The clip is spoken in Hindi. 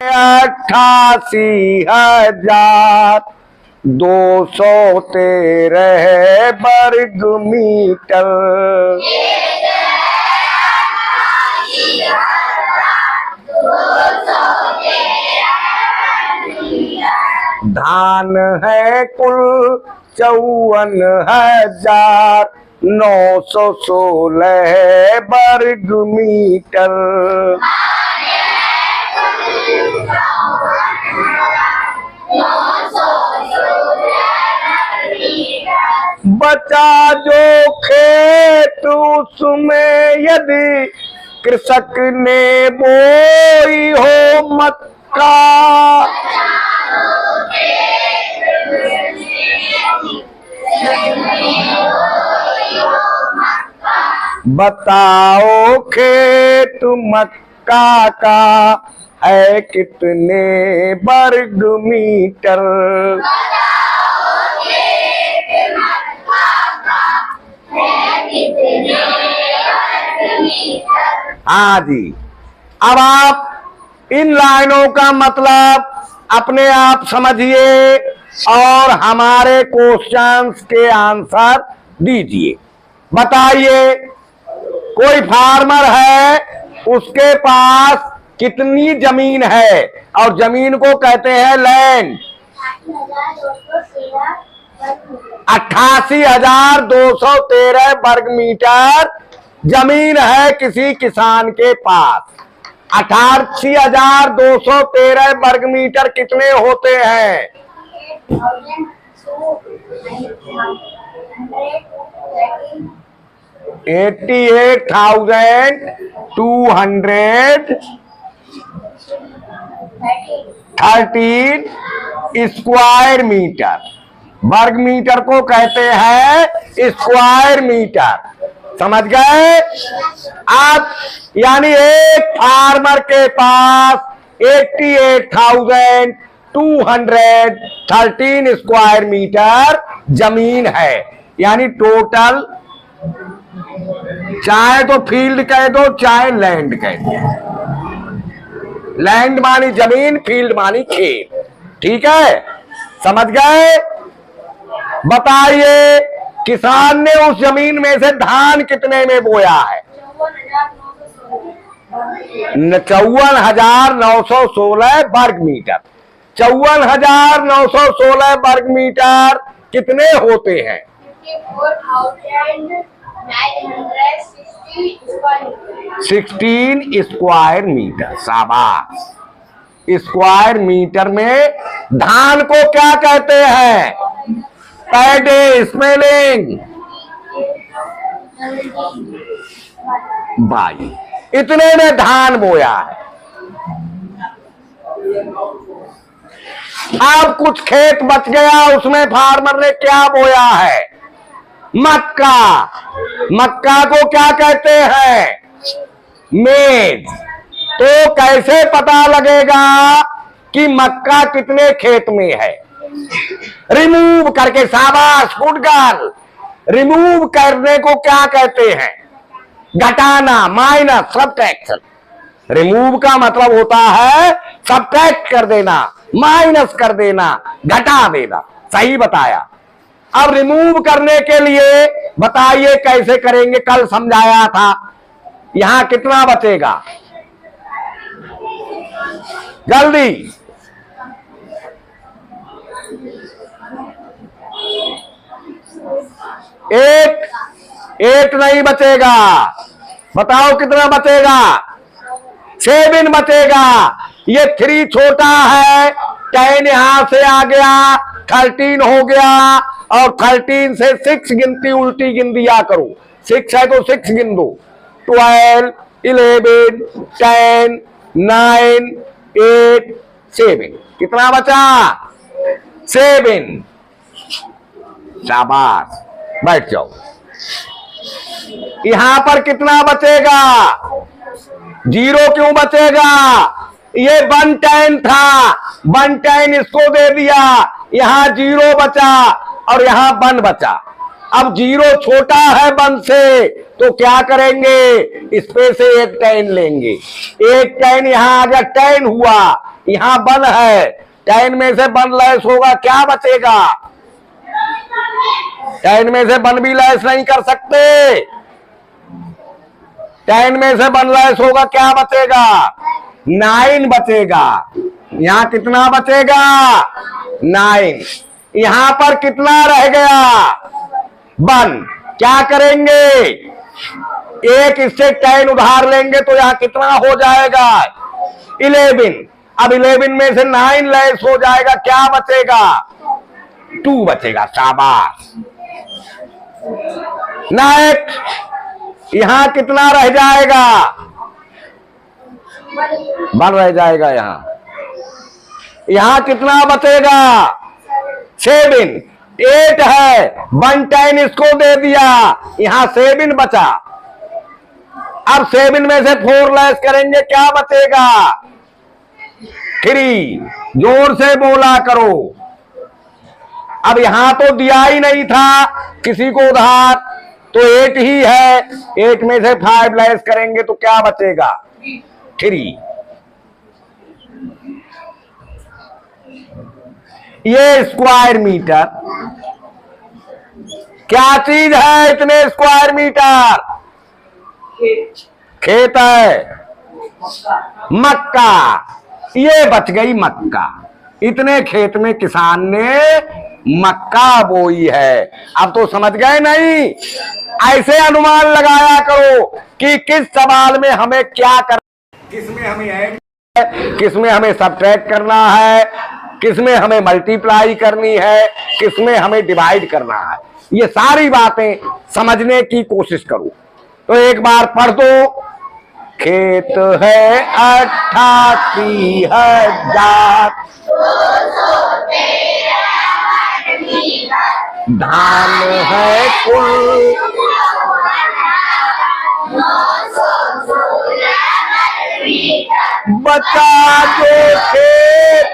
88,213 वर्ग मीटर। धान है कुल 54,916 वर्ग मीटर। बचा जो खेत उसमें यदि कृषक ने बोई हो मक्का, बताओ खेत मक्का का है कितने वर्ग मीटर। हाँ जी, अब आप इन लाइनों का मतलब अपने आप समझिए और हमारे क्वेश्चंस के आंसर दीजिए। बताइए, कोई फार्मर है, उसके पास कितनी जमीन है और जमीन को कहते हैं लैंड। 88,213 वर्ग मीटर जमीन है किसी किसान के पास। 88,213 वर्ग मीटर कितने होते हैं? 88,213 स्क्वायर मीटर। वर्ग मीटर को कहते हैं स्क्वायर मीटर। समझ गए आप? यानी एक फार्मर के पास 88,213 स्क्वायर मीटर जमीन है। यानी टोटल, चाहे तो फील्ड कह दो चाहे लैंड कह दो। लैंड मानी जमीन, फील्ड मानी खेत। ठीक है, समझ गए? बताइए, किसान ने उस जमीन में से धान कितने में बोया है? 54,916 वर्ग मीटर। 54,916 वर्ग मीटर कितने होते हैं? 16 स्क्वायर मीटर। शाबाश। स्क्वायर मीटर में धान को क्या कहते हैं? पैडे। स्पेलिंग बाई। इतने में धान बोया है। अब कुछ खेत बच गया, उसमें फार्मर ने क्या बोया है? मक्का। मक्का को क्या कहते हैं? मेज। तो कैसे पता लगेगा कि मक्का कितने खेत में है? रिमूव करके। शाबाश, गुड गर्ल। रिमूव करने को क्या कहते हैं? घटाना, माइनस, सब्ट्रैक्शन। रिमूव का मतलब होता है सब्ट्रैक्ट कर देना, माइनस कर देना, घटा देना। सही बताया। अब रिमूव करने के लिए बताइए कैसे करेंगे? कल समझाया था। यहां कितना बचेगा? जल्दी। एट नहीं बचेगा। बताओ कितना बचेगा? 7 बचेगा। ये 3 छोटा है, 10 यहां से आ गया, 13 हो गया, और 13 से 6 गिनती उल्टी गिन दिया करो। 6 है तो 6 गिन दो। 12, 11, 10, 9, 8, 7। कितना बचा? 7। शाबाश, बैठ जाओ। यहां पर कितना बचेगा? 0 क्यों बचेगा? ये 110 था, 110 इसको दे दिया, यहां 0 बचा और यहां 1 बचा। अब 0 छोटा है 1 से, तो क्या करेंगे? इसमें से एक 10 लेंगे। एक 10 यहां आ गया, 10 हुआ, यहाँ वन है, 10 में से 1 लेस होगा, क्या बचेगा? 10 में से 1 भी लेस नहीं कर सकते। 10 में से 1 लेस होगा, क्या बचेगा? 9 बचेगा। यहां कितना बचेगा? 9। यहां पर कितना रह गया? 1। क्या करेंगे? एक इससे 10 उधार लेंगे तो यहां कितना हो जाएगा? 11। अब 11 में से 9 लेस हो जाएगा, क्या बचेगा? 2 बचेगा। शाबाश। नेक्स्ट, यहां कितना रह जाएगा? 1 रह जाएगा। यहां कितना बचेगा? 7। 8 है, 1 10 इसको दे दिया, यहां 7 बचा। अब 7 में से 4 लेस करेंगे, क्या बचेगा? 3। जोर से बोला करो। अब यहां तो दिया ही नहीं था किसी को उधार, तो 8 ही है। 8 में से 5 लेस करेंगे तो क्या बचेगा? 3। ये स्क्वायर मीटर क्या चीज है? इतने स्क्वायर मीटर खेत है, मक्का। ये बच गई मक्का। इतने खेत में किसान ने मक्का बोई है। अब तो समझ गए नहीं? ऐसे अनुमान लगाया करो कि किस सवाल में हमें क्या कर, किसमें हमें ऐड, किसमें हमें सब्ट्रैक्ट करना है, किसमें हमें मल्टीप्लाई करनी है, किसमें हमें डिवाइड करना है। ये सारी बातें समझने की कोशिश करो। तो एक बार पढ़ दो। खेत है 88,000, धान है कुल, बचा जो खेत